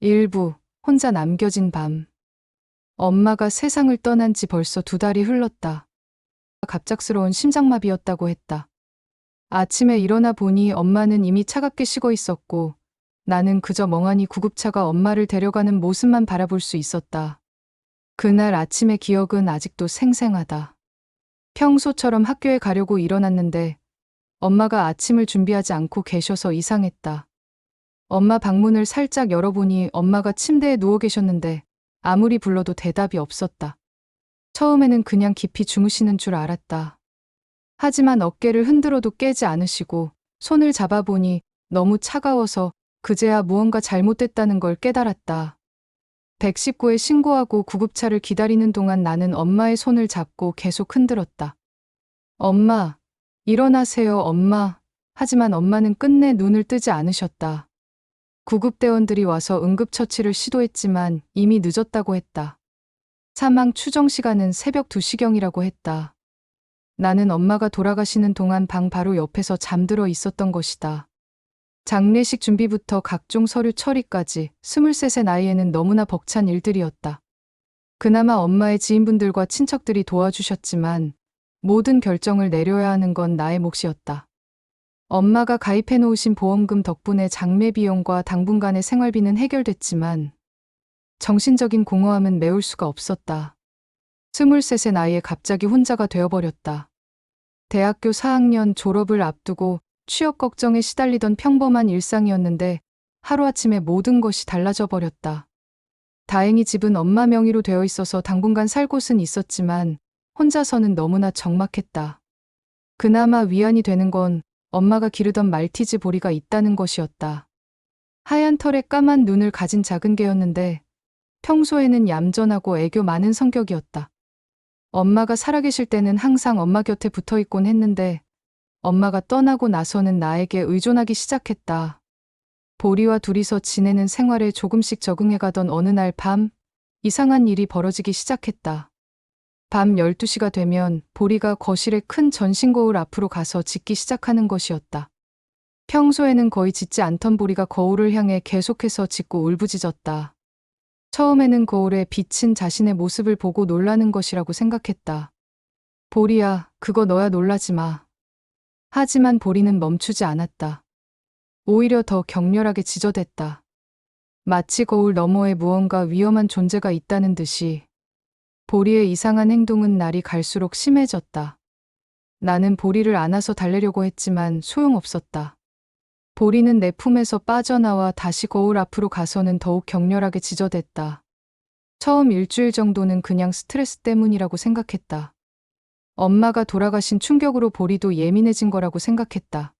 일부, 혼자 남겨진 밤. 엄마가 세상을 떠난 지 벌써 2달이 흘렀다. 갑작스러운 심장마비였다고 했다. 아침에 일어나 보니 엄마는 이미 차갑게 식어 있었고 나는 그저 멍하니 구급차가 엄마를 데려가는 모습만 바라볼 수 있었다. 그날 아침의 기억은 아직도 생생하다. 평소처럼 학교에 가려고 일어났는데 엄마가 아침을 준비하지 않고 계셔서 이상했다. 엄마 방문을 살짝 열어보니 엄마가 침대에 누워 계셨는데 아무리 불러도 대답이 없었다. 처음에는 그냥 깊이 주무시는 줄 알았다. 하지만 어깨를 흔들어도 깨지 않으시고 손을 잡아보니 너무 차가워서 그제야 무언가 잘못됐다는 걸 깨달았다. 119에 신고하고 구급차를 기다리는 동안 나는 엄마의 손을 잡고 계속 흔들었다. 엄마, 일어나세요, 엄마. 하지만 엄마는 끝내 눈을 뜨지 않으셨다. 구급대원들이 와서 응급처치를 시도했지만 이미 늦었다고 했다. 사망 추정 시간은 새벽 2시경이라고 했다. 나는 엄마가 돌아가시는 동안 방 바로 옆에서 잠들어 있었던 것이다. 장례식 준비부터 각종 서류 처리까지 23세 나이에는 너무나 벅찬 일들이었다. 그나마 엄마의 지인분들과 친척들이 도와주셨지만 모든 결정을 내려야 하는 건 나의 몫이었다. 엄마가 가입해 놓으신 보험금 덕분에 장례 비용과 당분간의 생활비는 해결됐지만 정신적인 공허함은 메울 수가 없었다. 23세 나이에 갑자기 혼자가 되어버렸다. 대학교 4학년 졸업을 앞두고 취업 걱정에 시달리던 평범한 일상이었는데 하루아침에 모든 것이 달라져 버렸다. 다행히 집은 엄마 명의로 되어 있어서 당분간 살 곳은 있었지만 혼자서는 너무나 적막했다. 그나마 위안이 되는 건 엄마가 기르던 말티즈 보리가 있다는 것이었다. 하얀 털에 까만 눈을 가진 작은 개였는데 평소에는 얌전하고 애교 많은 성격이었다. 엄마가 살아계실 때는 항상 엄마 곁에 붙어 있곤 했는데 엄마가 떠나고 나서는 나에게 의존하기 시작했다. 보리와 둘이서 지내는 생활에 조금씩 적응해가던 어느 날 밤, 이상한 일이 벌어지기 시작했다. 밤 12시가 되면 보리가 거실의 큰 전신 거울 앞으로 가서 짖기 시작하는 것이었다. 평소에는 거의 짖지 않던 보리가 거울을 향해 계속해서 짖고 울부짖었다. 처음에는 거울에 비친 자신의 모습을 보고 놀라는 것이라고 생각했다. 보리야, 그거 너야, 놀라지 마. 하지만 보리는 멈추지 않았다. 오히려 더 격렬하게 짖어댔다. 마치 거울 너머에 무언가 위험한 존재가 있다는 듯이. 보리의 이상한 행동은 날이 갈수록 심해졌다. 나는 보리를 안아서 달래려고 했지만 소용없었다. 보리는 내 품에서 빠져나와 다시 거울 앞으로 가서는 더욱 격렬하게 짖어댔다. 처음 일주일 정도는 그냥 스트레스 때문이라고 생각했다. 엄마가 돌아가신 충격으로 보리도 예민해진 거라고 생각했다.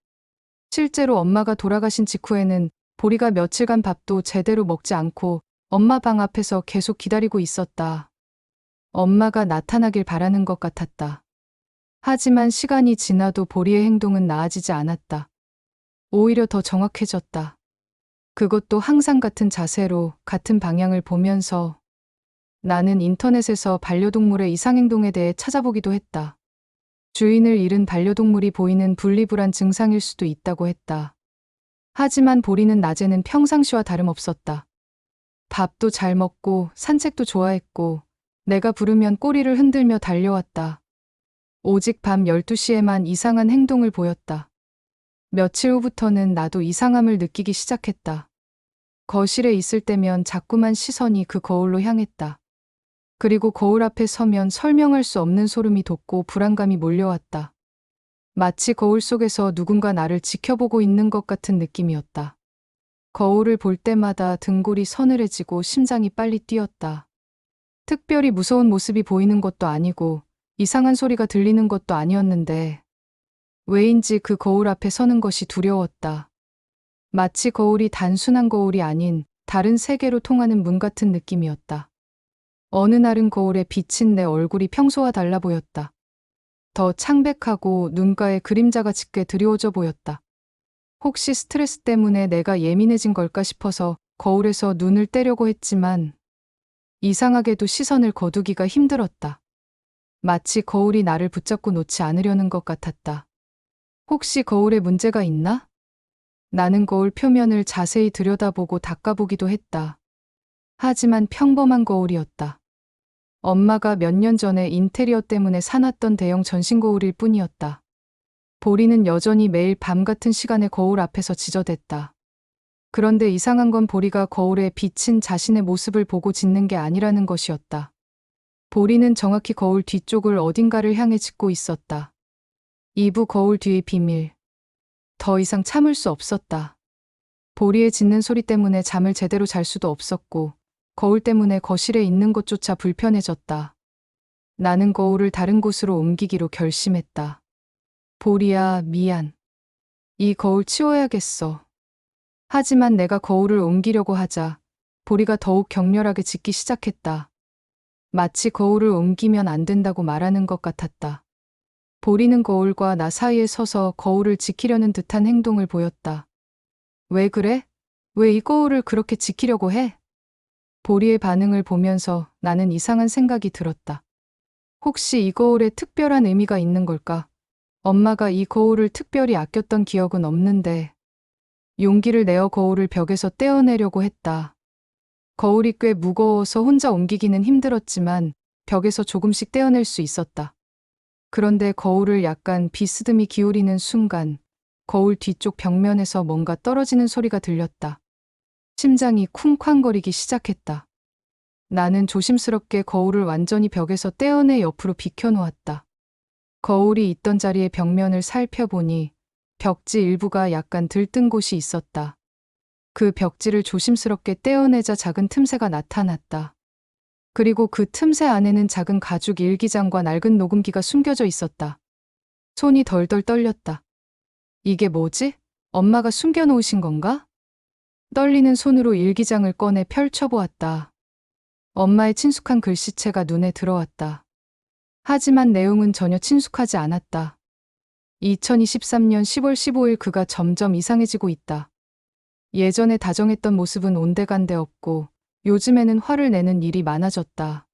실제로 엄마가 돌아가신 직후에는 보리가 며칠간 밥도 제대로 먹지 않고 엄마 방 앞에서 계속 기다리고 있었다. 엄마가 나타나길 바라는 것 같았다. 하지만 시간이 지나도 보리의 행동은 나아지지 않았다. 오히려 더 정확해졌다. 그것도 항상 같은 자세로 같은 방향을 보면서. 나는 인터넷에서 반려동물의 이상행동에 대해 찾아보기도 했다. 주인을 잃은 반려동물이 보이는 분리불안 증상일 수도 있다고 했다. 하지만 보리는 낮에는 평상시와 다름없었다. 밥도 잘 먹고 산책도 좋아했고 내가 부르면 꼬리를 흔들며 달려왔다. 오직 밤 12시에만 이상한 행동을 보였다. 며칠 후부터는 나도 이상함을 느끼기 시작했다. 거실에 있을 때면 자꾸만 시선이 그 거울로 향했다. 그리고 거울 앞에 서면 설명할 수 없는 소름이 돋고 불안감이 몰려왔다. 마치 거울 속에서 누군가 나를 지켜보고 있는 것 같은 느낌이었다. 거울을 볼 때마다 등골이 서늘해지고 심장이 빨리 뛰었다. 특별히 무서운 모습이 보이는 것도 아니고 이상한 소리가 들리는 것도 아니었는데 왜인지 그 거울 앞에 서는 것이 두려웠다. 마치 거울이 단순한 거울이 아닌 다른 세계로 통하는 문 같은 느낌이었다. 어느 날은 거울에 비친 내 얼굴이 평소와 달라 보였다. 더 창백하고 눈가에 그림자가 짙게 드리워져 보였다. 혹시 스트레스 때문에 내가 예민해진 걸까 싶어서 거울에서 눈을 떼려고 했지만 이상하게도 시선을 거두기가 힘들었다. 마치 거울이 나를 붙잡고 놓지 않으려는 것 같았다. 혹시 거울에 문제가 있나? 나는 거울 표면을 자세히 들여다보고 닦아보기도 했다. 하지만 평범한 거울이었다. 엄마가 몇 년 전에 인테리어 때문에 사놨던 대형 전신 거울일 뿐이었다. 보리는 여전히 매일 밤 같은 시간에 거울 앞에서 지저댔다. 그런데 이상한 건 보리가 거울에 비친 자신의 모습을 보고 짖는 게 아니라는 것이었다. 보리는 정확히 거울 뒤쪽을 어딘가를 향해 짖고 있었다. 이부 거울 뒤의 비밀. 더 이상 참을 수 없었다. 보리의 짖는 소리 때문에 잠을 제대로 잘 수도 없었고 거울 때문에 거실에 있는 것조차 불편해졌다. 나는 거울을 다른 곳으로 옮기기로 결심했다. 보리야, 미안. 이 거울 치워야겠어. 하지만 내가 거울을 옮기려고 하자 보리가 더욱 격렬하게 짖기 시작했다. 마치 거울을 옮기면 안 된다고 말하는 것 같았다. 보리는 거울과 나 사이에 서서 거울을 지키려는 듯한 행동을 보였다. 왜 그래? 왜 이 거울을 그렇게 지키려고 해? 보리의 반응을 보면서 나는 이상한 생각이 들었다. 혹시 이 거울에 특별한 의미가 있는 걸까? 엄마가 이 거울을 특별히 아꼈던 기억은 없는데 용기를 내어 거울을 벽에서 떼어내려고 했다. 거울이 꽤 무거워서 혼자 옮기기는 힘들었지만 벽에서 조금씩 떼어낼 수 있었다. 그런데 거울을 약간 비스듬히 기울이는 순간 거울 뒤쪽 벽면에서 뭔가 떨어지는 소리가 들렸다. 심장이 쿵쾅거리기 시작했다. 나는 조심스럽게 거울을 완전히 벽에서 떼어내 옆으로 비켜놓았다. 거울이 있던 자리의 벽면을 살펴보니 벽지 일부가 약간 들뜬 곳이 있었다. 그 벽지를 조심스럽게 떼어내자 작은 틈새가 나타났다. 그리고 그 틈새 안에는 작은 가죽 일기장과 낡은 녹음기가 숨겨져 있었다. 손이 덜덜 떨렸다. 이게 뭐지? 엄마가 숨겨놓으신 건가? 떨리는 손으로 일기장을 꺼내 펼쳐보았다. 엄마의 친숙한 글씨체가 눈에 들어왔다. 하지만 내용은 전혀 친숙하지 않았다. 2023년 10월 15일 그가 점점 이상해지고 있다. 예전에 다정했던 모습은 온데간데 없고 요즘에는 화를 내는 일이 많아졌다.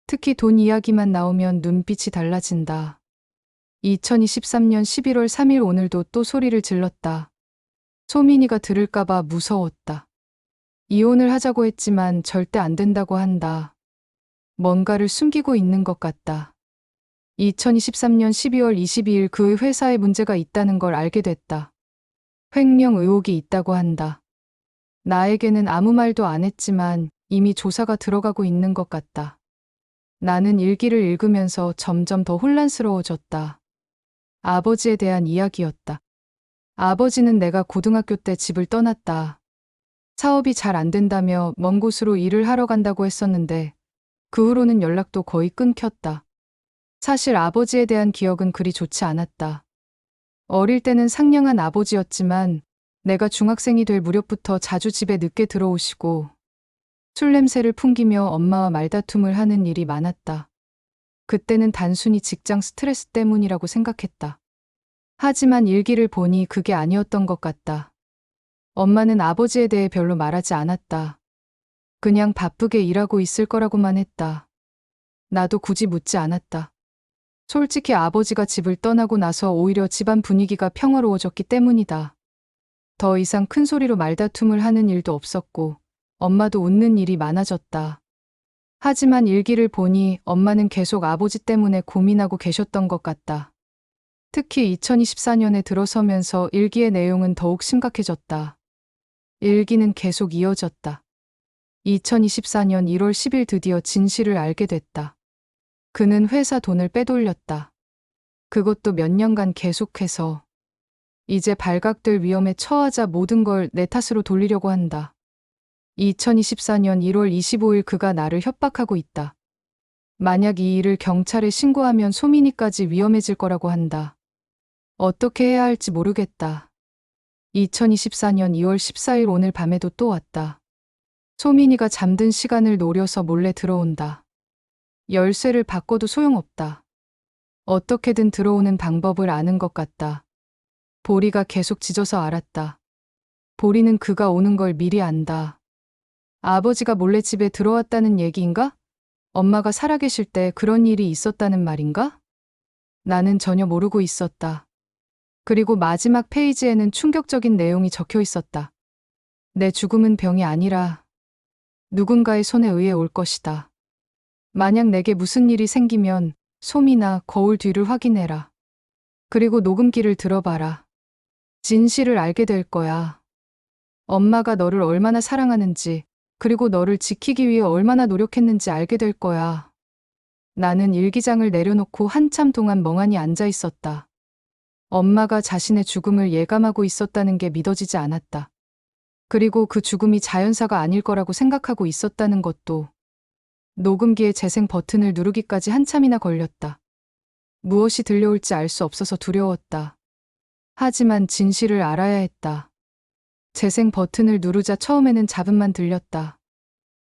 특히 돈 이야기만 나오면 눈빛이 달라진다. 2023년 11월 3일 오늘도 또 소리를 질렀다. 소민이가 들을까봐 무서웠다. 이혼을 하자고 했지만 절대 안 된다고 한다. 뭔가를 숨기고 있는 것 같다. 2023년 12월 22일 그의 회사에 문제가 있다는 걸 알게 됐다. 횡령 의혹이 있다고 한다. 나에게는 아무 말도 안 했지만 이미 조사가 들어가고 있는 것 같다. 나는 일기를 읽으면서 점점 더 혼란스러워졌다. 아버지에 대한 이야기였다. 아버지는 내가 고등학교 때 집을 떠났다. 사업이 잘 안 된다며 먼 곳으로 일을 하러 간다고 했었는데 그 후로는 연락도 거의 끊겼다. 사실 아버지에 대한 기억은 그리 좋지 않았다. 어릴 때는 상냥한 아버지였지만 내가 중학생이 될 무렵부터 자주 집에 늦게 들어오시고 술 냄새를 풍기며 엄마와 말다툼을 하는 일이 많았다. 그때는 단순히 직장 스트레스 때문이라고 생각했다. 하지만 일기를 보니 그게 아니었던 것 같다. 엄마는 아버지에 대해 별로 말하지 않았다. 그냥 바쁘게 일하고 있을 거라고만 했다. 나도 굳이 묻지 않았다. 솔직히 아버지가 집을 떠나고 나서 오히려 집안 분위기가 평화로워졌기 때문이다. 더 이상 큰 소리로 말다툼을 하는 일도 없었고 엄마도 웃는 일이 많아졌다. 하지만 일기를 보니 엄마는 계속 아버지 때문에 고민하고 계셨던 것 같다. 특히 2024년에 들어서면서 일기의 내용은 더욱 심각해졌다. 일기는 계속 이어졌다. 2024년 1월 10일 드디어 진실을 알게 됐다. 그는 회사 돈을 빼돌렸다. 그것도 몇 년간 계속해서. 이제 발각될 위험에 처하자 모든 걸 내 탓으로 돌리려고 한다. 2024년 1월 25일 그가 나를 협박하고 있다. 만약 이 일을 경찰에 신고하면 소민이까지 위험해질 거라고 한다. 어떻게 해야 할지 모르겠다. 2024년 2월 14일 오늘 밤에도 또 왔다. 소민이가 잠든 시간을 노려서 몰래 들어온다. 열쇠를 바꿔도 소용없다. 어떻게든 들어오는 방법을 아는 것 같다. 보리가 계속 짖어서 알았다. 보리는 그가 오는 걸 미리 안다. 아버지가 몰래 집에 들어왔다는 얘기인가? 엄마가 살아계실 때 그런 일이 있었다는 말인가? 나는 전혀 모르고 있었다. 그리고 마지막 페이지에는 충격적인 내용이 적혀 있었다. 내 죽음은 병이 아니라 누군가의 손에 의해 올 것이다. 만약 내게 무슨 일이 생기면 솜이나 거울 뒤를 확인해라. 그리고 녹음기를 들어봐라. 진실을 알게 될 거야. 엄마가 너를 얼마나 사랑하는지, 그리고 너를 지키기 위해 얼마나 노력했는지 알게 될 거야. 나는 일기장을 내려놓고 한참 동안 멍하니 앉아 있었다. 엄마가 자신의 죽음을 예감하고 있었다는 게 믿어지지 않았다. 그리고 그 죽음이 자연사가 아닐 거라고 생각하고 있었다는 것도. 녹음기의 재생 버튼을 누르기까지 한참이나 걸렸다. 무엇이 들려올지 알 수 없어서 두려웠다. 하지만 진실을 알아야 했다. 재생 버튼을 누르자 처음에는 잡음만 들렸다.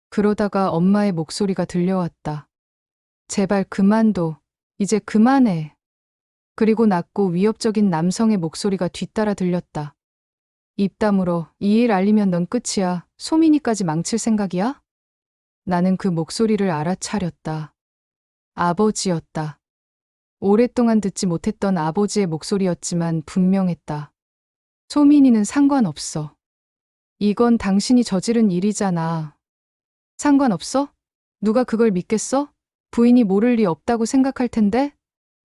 그러다가 엄마의 목소리가 들려왔다. 제발 그만둬. 이제 그만해. 그리고 낮고 위협적인 남성의 목소리가 뒤따라 들렸다. 입 다물어. 이 일 알리면 넌 끝이야. 소민이까지 망칠 생각이야? 나는 그 목소리를 알아차렸다. 아버지였다. 오랫동안 듣지 못했던 아버지의 목소리였지만 분명했다. 소민이는 상관없어. 이건 당신이 저지른 일이잖아. 상관없어? 누가 그걸 믿겠어? 부인이 모를 리 없다고 생각할 텐데?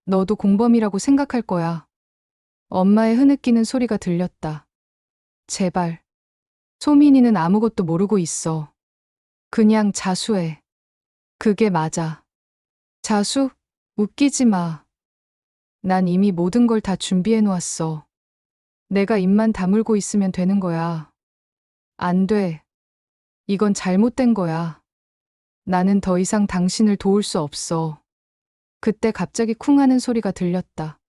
너도 공범이라고 생각할 거야. 엄마의 흐느끼는 소리가 들렸다. 제발. 소민이는 아무것도 모르고 있어. 그냥 자수해. 그게 맞아. 자수? 웃기지 마. 난 이미 모든 걸 다 준비해 놓았어. 내가 입만 다물고 있으면 되는 거야. 안 돼. 이건 잘못된 거야. 나는 더 이상 당신을 도울 수 없어. 그때 갑자기 쿵 하는 소리가 들렸다.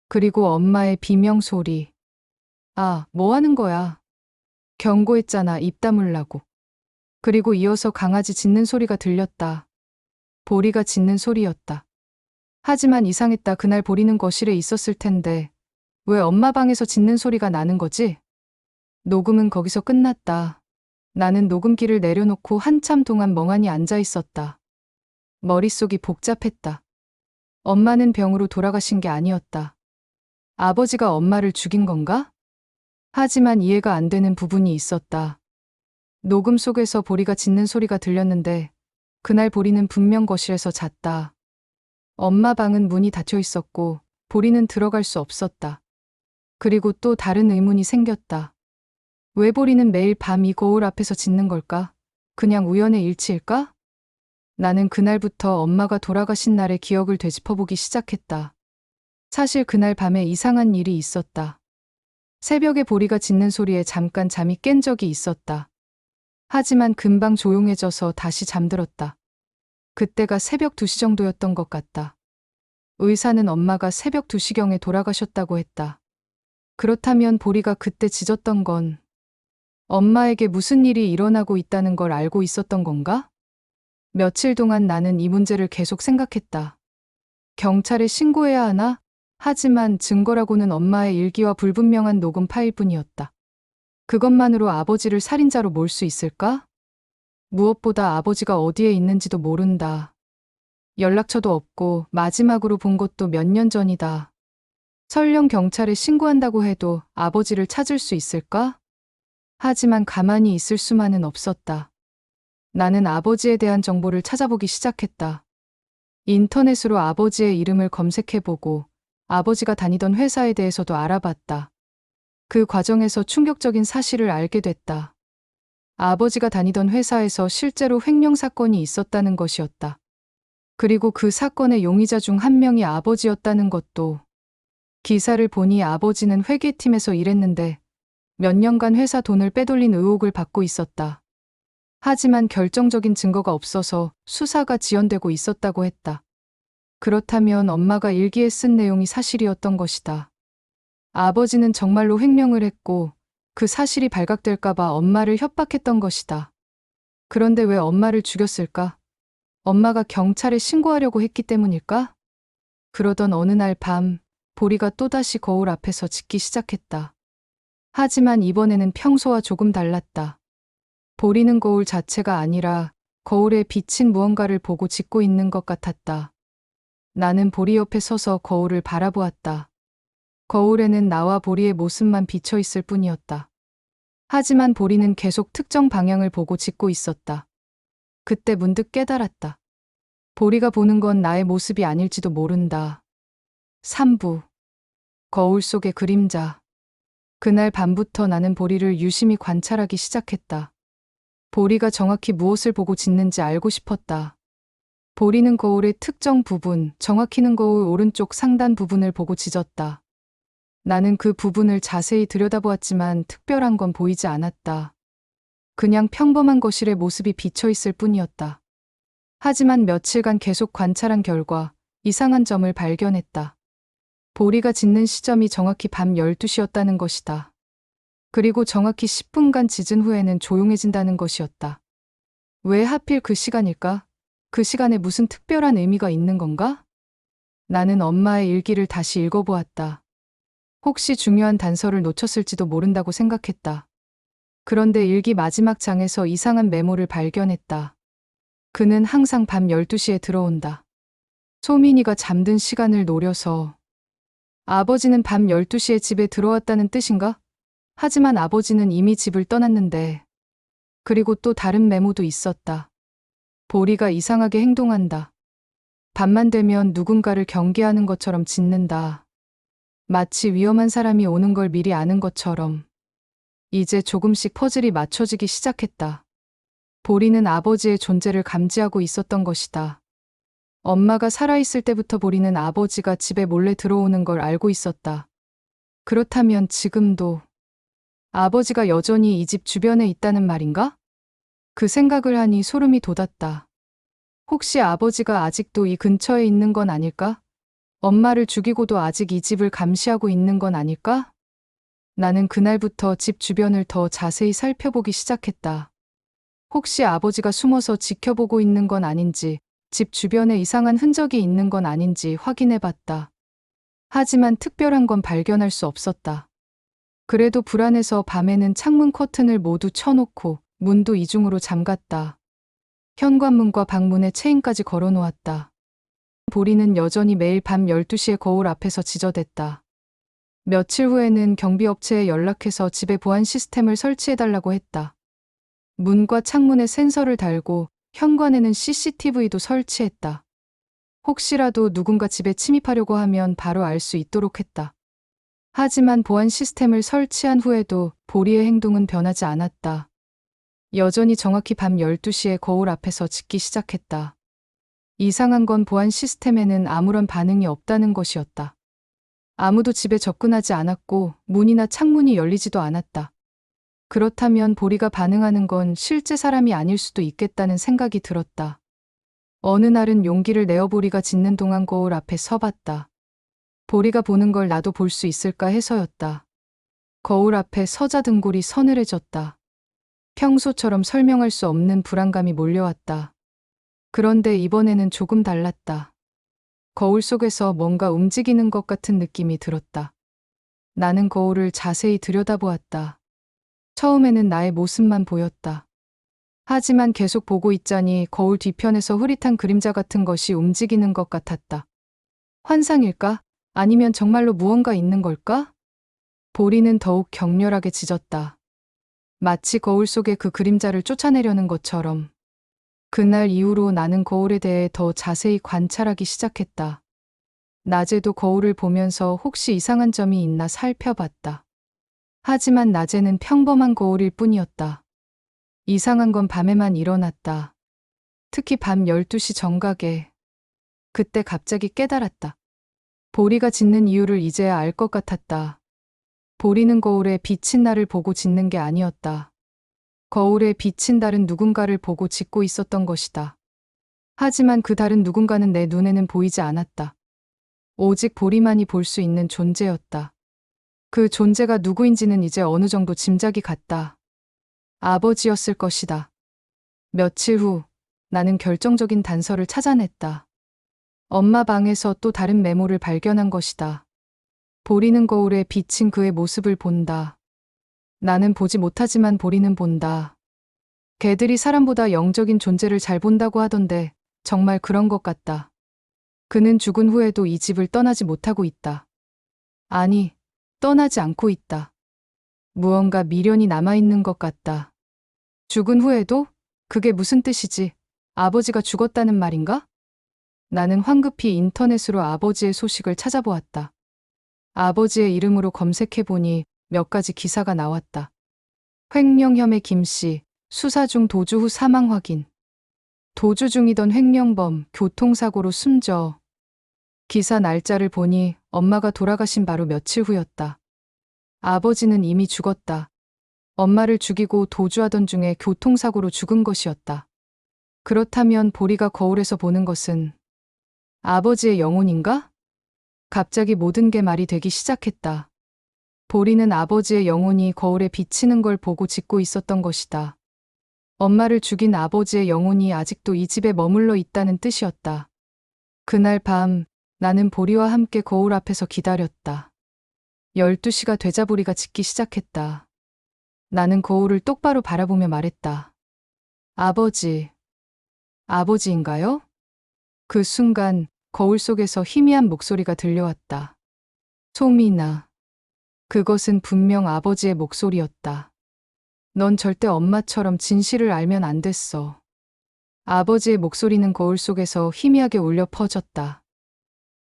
그리고 엄마의 비명 소리. 아, 뭐 하는 거야? 경고했잖아, 입 다물라고. 그리고 이어서 강아지 짖는 소리가 들렸다. 보리가 짖는 소리였다. 하지만 이상했다. 그날 보리는 거실에 있었을 텐데 왜 엄마 방에서 짖는 소리가 나는 거지? 녹음은 거기서 끝났다. 나는 녹음기를 내려놓고 한참 동안 멍하니 앉아 있었다. 머릿속이 복잡했다. 엄마는 병으로 돌아가신 게 아니었다. 아버지가 엄마를 죽인 건가? 하지만 이해가 안 되는 부분이 있었다. 녹음 속에서 보리가 짖는 소리가 들렸는데 그날 보리는 분명 거실에서 잤다. 엄마 방은 문이 닫혀 있었고 보리는 들어갈 수 없었다. 그리고 또 다른 의문이 생겼다. 왜 보리는 매일 밤 이 거울 앞에서 짖는 걸까? 그냥 우연의 일치일까? 나는 그날부터 엄마가 돌아가신 날의 기억을 되짚어보기 시작했다. 사실 그날 밤에 이상한 일이 있었다. 새벽에 보리가 짖는 소리에 잠깐 잠이 깬 적이 있었다. 하지만 금방 조용해져서 다시 잠들었다. 그때가 새벽 2시 정도였던 것 같다. 의사는 엄마가 새벽 2시경에 돌아가셨다고 했다. 그렇다면 보리가 그때 짖었던 건 엄마에게 무슨 일이 일어나고 있다는 걸 알고 있었던 건가? 며칠 동안 나는 이 문제를 계속 생각했다. 경찰에 신고해야 하나? 하지만 증거라고는 엄마의 일기와 불분명한 녹음 파일뿐이었다. 그것만으로 아버지를 살인자로 몰 수 있을까? 무엇보다 아버지가 어디에 있는지도 모른다. 연락처도 없고 마지막으로 본 것도 몇 년 전이다. 설령 경찰에 신고한다고 해도 아버지를 찾을 수 있을까? 하지만 가만히 있을 수만은 없었다. 나는 아버지에 대한 정보를 찾아보기 시작했다. 인터넷으로 아버지의 이름을 검색해보고 아버지가 다니던 회사에 대해서도 알아봤다. 그 과정에서 충격적인 사실을 알게 됐다. 아버지가 다니던 회사에서 실제로 횡령 사건이 있었다는 것이었다. 그리고 그 사건의 용의자 중 한 명이 아버지였다는 것도. 기사를 보니 아버지는 회계팀에서 일했는데 몇 년간 회사 돈을 빼돌린 의혹을 받고 있었다. 하지만 결정적인 증거가 없어서 수사가 지연되고 있었다고 했다. 그렇다면 엄마가 일기에 쓴 내용이 사실이었던 것이다. 아버지는 정말로 횡령을 했고 그 사실이 발각될까봐 엄마를 협박했던 것이다. 그런데 왜 엄마를 죽였을까? 엄마가 경찰에 신고하려고 했기 때문일까? 그러던 어느 날 밤, 보리가 또다시 거울 앞에서 짖기 시작했다. 하지만 이번에는 평소와 조금 달랐다. 보리는 거울 자체가 아니라 거울에 비친 무언가를 보고 짖고 있는 것 같았다. 나는 보리 옆에 서서 거울을 바라보았다. 거울에는 나와 보리의 모습만 비쳐 있을 뿐이었다. 하지만 보리는 계속 특정 방향을 보고 짖고 있었다. 그때 문득 깨달았다. 보리가 보는 건 나의 모습이 아닐지도 모른다. 3부. 거울 속의 그림자. 그날 밤부터 나는 보리를 유심히 관찰하기 시작했다. 보리가 정확히 무엇을 보고 짖는지 알고 싶었다. 보리는 거울의 특정 부분, 정확히는 거울 오른쪽 상단 부분을 보고 짖었다. 나는 그 부분을 자세히 들여다보았지만 특별한 건 보이지 않았다. 그냥 평범한 거실의 모습이 비쳐 있을 뿐이었다. 하지만 며칠간 계속 관찰한 결과 이상한 점을 발견했다. 보리가 짖는 시점이 정확히 밤 12시였다는 것이다. 그리고 정확히 10분간 짖은 후에는 조용해진다는 것이었다. 왜 하필 그 시간일까? 그 시간에 무슨 특별한 의미가 있는 건가? 나는 엄마의 일기를 다시 읽어보았다. 혹시 중요한 단서를 놓쳤을지도 모른다고 생각했다. 그런데 일기 마지막 장에서 이상한 메모를 발견했다. 그는 항상 밤 12시에 들어온다. 소민이가 잠든 시간을 노려서. 아버지는 밤 12시에 집에 들어왔다는 뜻인가? 하지만 아버지는 이미 집을 떠났는데. 그리고 또 다른 메모도 있었다. 보리가 이상하게 행동한다. 밤만 되면 누군가를 경계하는 것처럼 짖는다. 마치 위험한 사람이 오는 걸 미리 아는 것처럼. 이제 조금씩 퍼즐이 맞춰지기 시작했다. 보리는 아버지의 존재를 감지하고 있었던 것이다. 엄마가 살아있을 때부터 보리는 아버지가 집에 몰래 들어오는 걸 알고 있었다. 그렇다면 지금도 아버지가 여전히 이 집 주변에 있다는 말인가? 그 생각을 하니 소름이 돋았다. 혹시 아버지가 아직도 이 근처에 있는 건 아닐까? 엄마를 죽이고도 아직 이 집을 감시하고 있는 건 아닐까? 나는 그날부터 집 주변을 더 자세히 살펴보기 시작했다. 혹시 아버지가 숨어서 지켜보고 있는 건 아닌지, 집 주변에 이상한 흔적이 있는 건 아닌지 확인해 봤다. 하지만 특별한 건 발견할 수 없었다. 그래도 불안해서 밤에는 창문 커튼을 모두 쳐놓고 문도 이중으로 잠갔다. 현관문과 방문에 체인까지 걸어놓았다. 보리는 여전히 매일 밤 12시에 거울 앞에서 지저댔다. 며칠 후에는 경비업체에 연락해서 집에 보안 시스템을 설치해달라고 했다. 문과 창문에 센서를 달고 현관에는 CCTV도 설치했다. 혹시라도 누군가 집에 침입하려고 하면 바로 알 수 있도록 했다. 하지만 보안 시스템을 설치한 후에도 보리의 행동은 변하지 않았다. 여전히 정확히 밤 12시에 거울 앞에서 짖기 시작했다. 이상한 건 보안 시스템에는 아무런 반응이 없다는 것이었다. 아무도 집에 접근하지 않았고 문이나 창문이 열리지도 않았다. 그렇다면 보리가 반응하는 건 실제 사람이 아닐 수도 있겠다는 생각이 들었다. 어느 날은 용기를 내어 보리가 짖는 동안 거울 앞에 서봤다. 보리가 보는 걸 나도 볼 수 있을까 해서였다. 거울 앞에 서자 등골이 서늘해졌다. 평소처럼 설명할 수 없는 불안감이 몰려왔다. 그런데 이번에는 조금 달랐다. 거울 속에서 뭔가 움직이는 것 같은 느낌이 들었다. 나는 거울을 자세히 들여다보았다. 처음에는 나의 모습만 보였다. 하지만 계속 보고 있자니 거울 뒤편에서 흐릿한 그림자 같은 것이 움직이는 것 같았다. 환상일까? 아니면 정말로 무언가 있는 걸까? 보리는 더욱 격렬하게 짖었다. 마치 거울 속의 그 그림자를 쫓아내려는 것처럼. 그날 이후로 나는 거울에 대해 더 자세히 관찰하기 시작했다. 낮에도 거울을 보면서 혹시 이상한 점이 있나 살펴봤다. 하지만 낮에는 평범한 거울일 뿐이었다. 이상한 건 밤에만 일어났다. 특히 밤 12시 정각에. 그때 갑자기 깨달았다. 보리가 짖는 이유를 이제야 알 것 같았다. 보리는 거울에 비친 나를 보고 짖는 게 아니었다. 거울에 비친 다른 누군가를 보고 짖고 있었던 것이다. 하지만 그 다른 누군가는 내 눈에는 보이지 않았다. 오직 보리만이 볼 수 있는 존재였다. 그 존재가 누구인지는 이제 어느 정도 짐작이 갔다. 아버지였을 것이다. 며칠 후 나는 결정적인 단서를 찾아냈다. 엄마 방에서 또 다른 메모를 발견한 것이다. 보리는 거울에 비친 그의 모습을 본다. 나는 보지 못하지만 보리는 본다. 개들이 사람보다 영적인 존재를 잘 본다고 하던데 정말 그런 것 같다. 그는 죽은 후에도 이 집을 떠나지 못하고 있다. 아니, 떠나지 않고 있다. 무언가 미련이 남아있는 것 같다. 죽은 후에도? 그게 무슨 뜻이지? 아버지가 죽었다는 말인가? 나는 황급히 인터넷으로 아버지의 소식을 찾아보았다. 아버지의 이름으로 검색해보니 몇 가지 기사가 나왔다. 횡령 혐의 김씨, 수사 중 도주 후 사망 확인. 도주 중이던 횡령범, 교통사고로 숨져. 기사 날짜를 보니 엄마가 돌아가신 바로 며칠 후였다. 아버지는 이미 죽었다. 엄마를 죽이고 도주하던 중에 교통사고로 죽은 것이었다. 그렇다면 보리가 거울에서 보는 것은 아버지의 영혼인가? 갑자기 모든 게 말이 되기 시작했다. 보리는 아버지의 영혼이 거울에 비치는 걸 보고 짓고 있었던 것이다. 엄마를 죽인 아버지의 영혼이 아직도 이 집에 머물러 있다는 뜻이었다. 그날 밤 나는 보리와 함께 거울 앞에서 기다렸다. 12시가 되자 보리가 짖기 시작했다. 나는 거울을 똑바로 바라보며 말했다. 아버지, 아버지인가요? 그 순간 거울 속에서 희미한 목소리가 들려왔다. 소민아, 그것은 분명 아버지의 목소리였다. 넌 절대 엄마처럼 진실을 알면 안 됐어. 아버지의 목소리는 거울 속에서 희미하게 울려 퍼졌다.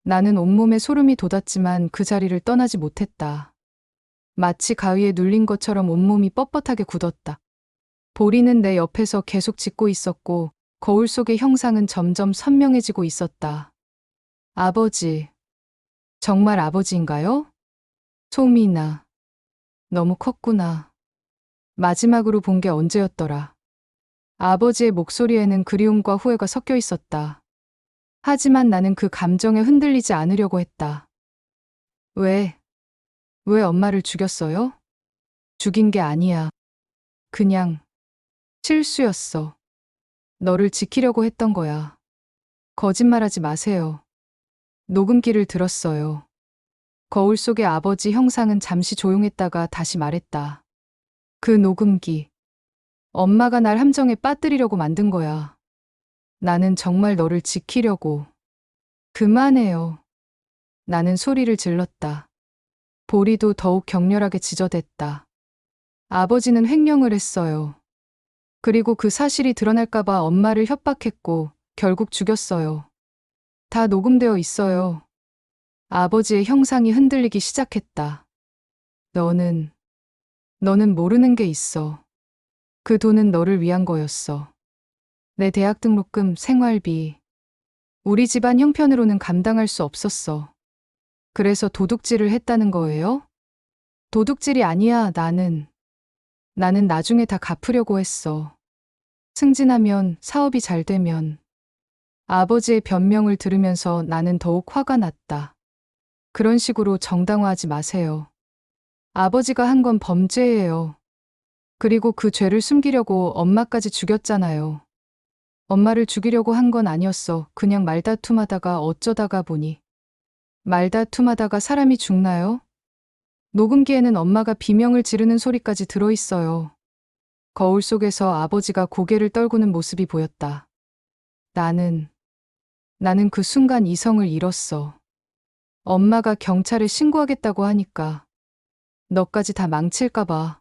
나는 온몸에 소름이 돋았지만 그 자리를 떠나지 못했다. 마치 가위에 눌린 것처럼 온몸이 뻣뻣하게 굳었다. 보리는 내 옆에서 계속 짖고 있었고 거울 속의 형상은 점점 선명해지고 있었다. 아버지, 정말 아버지인가요? 소민아, 너무 컸구나. 마지막으로 본 게 언제였더라. 아버지의 목소리에는 그리움과 후회가 섞여 있었다. 하지만 나는 그 감정에 흔들리지 않으려고 했다. 왜 엄마를 죽였어요? 죽인 게 아니야. 그냥 실수였어. 너를 지키려고 했던 거야. 거짓말하지 마세요. 녹음기를 들었어요. 거울 속의 아버지 형상은 잠시 조용했다가 다시 말했다. 그 녹음기. 엄마가 날 함정에 빠뜨리려고 만든 거야. 나는 정말 너를 지키려고. 그만해요. 나는 소리를 질렀다. 보리도 더욱 격렬하게 지저댔다. 아버지는 횡령을 했어요. 그리고 그 사실이 드러날까봐 엄마를 협박했고 결국 죽였어요. 다 녹음되어 있어요. 아버지의 형상이 흔들리기 시작했다. 너는 모르는 게 있어. 그 돈은 너를 위한 거였어. 내 대학 등록금, 생활비. 우리 집안 형편으로는 감당할 수 없었어. 그래서 도둑질을 했다는 거예요? 도둑질이 아니야, 나는 나중에 다 갚으려고 했어. 승진하면, 사업이 잘 되면. 아버지의 변명을 들으면서 나는 더욱 화가 났다. 그런 식으로 정당화하지 마세요. 아버지가 한 건 범죄예요. 그리고 그 죄를 숨기려고 엄마까지 죽였잖아요. 엄마를 죽이려고 한 건 아니었어. 그냥 말다툼하다가 어쩌다가 보니. 말다툼하다가 사람이 죽나요? 녹음기에는 엄마가 비명을 지르는 소리까지 들어있어요. 거울 속에서 아버지가 고개를 떨구는 모습이 보였다. 나는 그 순간 이성을 잃었어. 엄마가 경찰에 신고하겠다고 하니까 너까지 다 망칠까봐.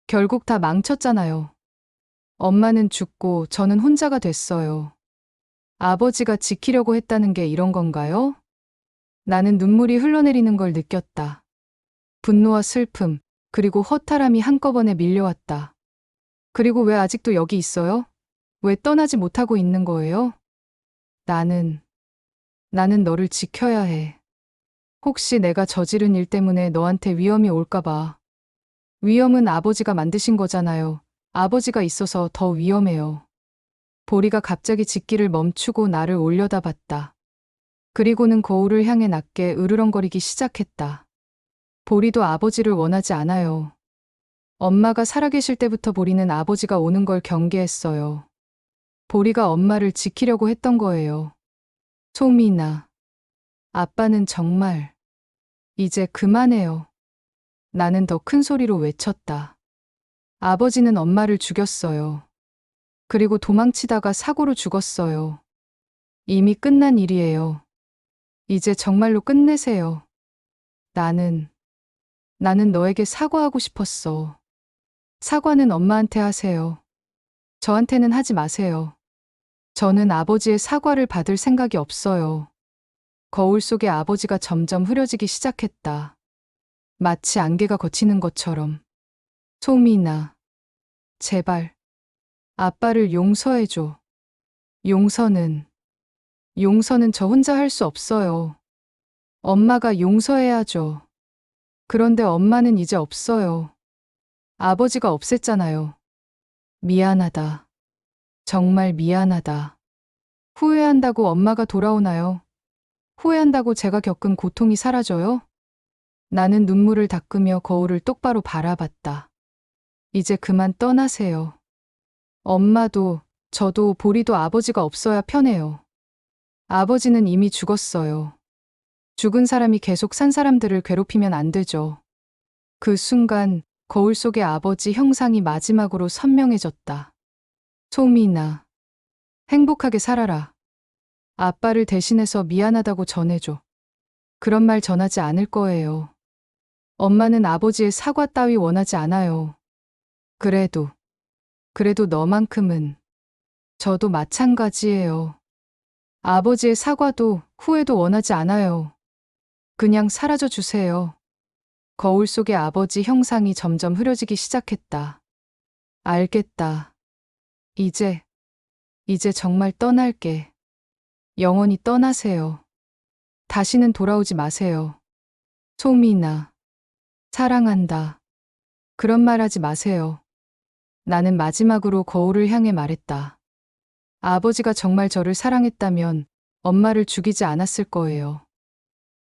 결국 다 망쳤잖아요. 엄마는 죽고 저는 혼자가 됐어요. 아버지가 지키려고 했다는 게 이런 건가요? 나는 눈물이 흘러내리는 걸 느꼈다. 분노와 슬픔, 그리고 허탈함이 한꺼번에 밀려왔다. 그리고 왜 아직도 여기 있어요? 왜 떠나지 못하고 있는 거예요? 나는 너를 지켜야 해. 혹시 내가 저지른 일 때문에 너한테 위험이 올까봐. 위험은 아버지가 만드신 거잖아요. 아버지가 있어서 더 위험해요. 보리가 갑자기 짖기를 멈추고 나를 올려다봤다. 그리고는 거울을 향해 낮게 으르렁거리기 시작했다. 보리도 아버지를 원하지 않아요. 엄마가 살아계실 때부터 보리는 아버지가 오는 걸 경계했어요. 보리가 엄마를 지키려고 했던 거예요. 소민아, 아빠는 정말 이제 그만해요. 나는 더 큰 소리로 외쳤다. 아버지는 엄마를 죽였어요. 그리고 도망치다가 사고로 죽었어요. 이미 끝난 일이에요. 이제 정말로 끝내세요. 나는 너에게 사과하고 싶었어. 사과는 엄마한테 하세요. 저한테는 하지 마세요. 저는 아버지의 사과를 받을 생각이 없어요. 거울 속의 아버지가 점점 흐려지기 시작했다. 마치 안개가 걷히는 것처럼. 소민아, 제발, 아빠를 용서해줘. 용서는 저 혼자 할 수 없어요. 엄마가 용서해야죠. 그런데 엄마는 이제 없어요. 아버지가 없앴잖아요. 미안하다. 정말 미안하다. 후회한다고 엄마가 돌아오나요? 후회한다고 제가 겪은 고통이 사라져요? 나는 눈물을 닦으며 거울을 똑바로 바라봤다. 이제 그만 떠나세요. 엄마도, 저도, 보리도 아버지가 없어야 편해요. 아버지는 이미 죽었어요. 죽은 사람이 계속 산 사람들을 괴롭히면 안 되죠. 그 순간 거울 속의 아버지 형상이 마지막으로 선명해졌다. 소민아, 행복하게 살아라. 아빠를 대신해서 미안하다고 전해줘. 그런 말 전하지 않을 거예요. 엄마는 아버지의 사과 따위 원하지 않아요. 그래도 너만큼은. 저도 마찬가지예요. 아버지의 사과도 후회도 원하지 않아요. 그냥 사라져 주세요. 거울 속의 아버지 형상이 점점 흐려지기 시작했다. 알겠다. 이제 정말 떠날게. 영원히 떠나세요. 다시는 돌아오지 마세요. 소민아, 사랑한다. 그런 말 하지 마세요. 나는 마지막으로 거울을 향해 말했다. 아버지가 정말 저를 사랑했다면 엄마를 죽이지 않았을 거예요.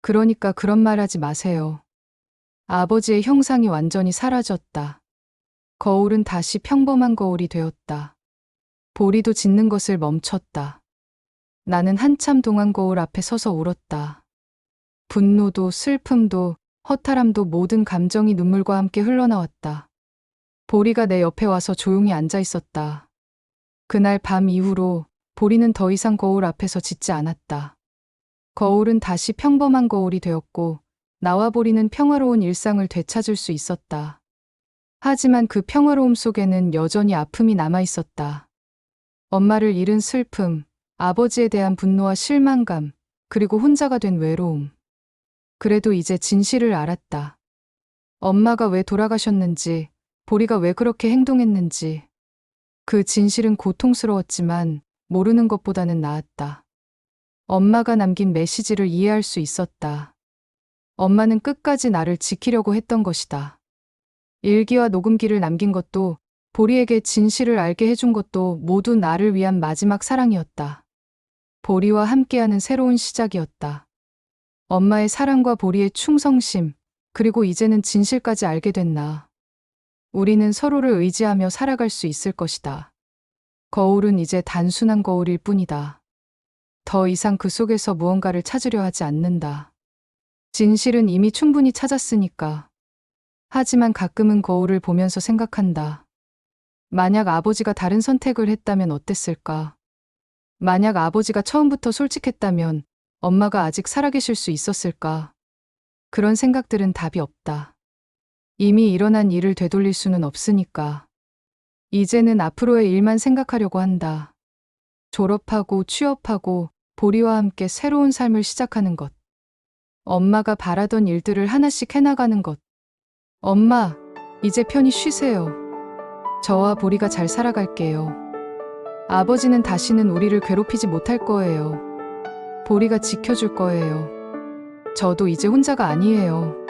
그러니까 그런 말 하지 마세요. 아버지의 형상이 완전히 사라졌다. 거울은 다시 평범한 거울이 되었다. 보리도 짖는 것을 멈췄다. 나는 한참 동안 거울 앞에 서서 울었다. 분노도 슬픔도 허탈함도 모든 감정이 눈물과 함께 흘러나왔다. 보리가 내 옆에 와서 조용히 앉아 있었다. 그날 밤 이후로 보리는 더 이상 거울 앞에서 짖지 않았다. 거울은 다시 평범한 거울이 되었고 나와 보리는 평화로운 일상을 되찾을 수 있었다. 하지만 그 평화로움 속에는 여전히 아픔이 남아 있었다. 엄마를 잃은 슬픔, 아버지에 대한 분노와 실망감, 그리고 혼자가 된 외로움. 그래도 이제 진실을 알았다. 엄마가 왜 돌아가셨는지, 보리가 왜 그렇게 행동했는지. 그 진실은 고통스러웠지만 모르는 것보다는 나았다. 엄마가 남긴 메시지를 이해할 수 있었다. 엄마는 끝까지 나를 지키려고 했던 것이다. 일기와 녹음기를 남긴 것도, 보리에게 진실을 알게 해준 것도 모두 나를 위한 마지막 사랑이었다. 보리와 함께하는 새로운 시작이었다. 엄마의 사랑과 보리의 충성심, 그리고 이제는 진실까지 알게 된 나. 우리는 서로를 의지하며 살아갈 수 있을 것이다. 거울은 이제 단순한 거울일 뿐이다. 더 이상 그 속에서 무언가를 찾으려 하지 않는다. 진실은 이미 충분히 찾았으니까. 하지만 가끔은 거울을 보면서 생각한다. 만약 아버지가 다른 선택을 했다면 어땠을까? 만약 아버지가 처음부터 솔직했다면 엄마가 아직 살아계실 수 있었을까? 그런 생각들은 답이 없다. 이미 일어난 일을 되돌릴 수는 없으니까. 이제는 앞으로의 일만 생각하려고 한다. 졸업하고 취업하고 보리와 함께 새로운 삶을 시작하는 것. 엄마가 바라던 일들을 하나씩 해나가는 것. 엄마, 이제 편히 쉬세요. 저와 보리가 잘 살아갈게요. 아버지는 다시는 우리를 괴롭히지 못할 거예요. 보리가 지켜줄 거예요. 저도 이제 혼자가 아니에요.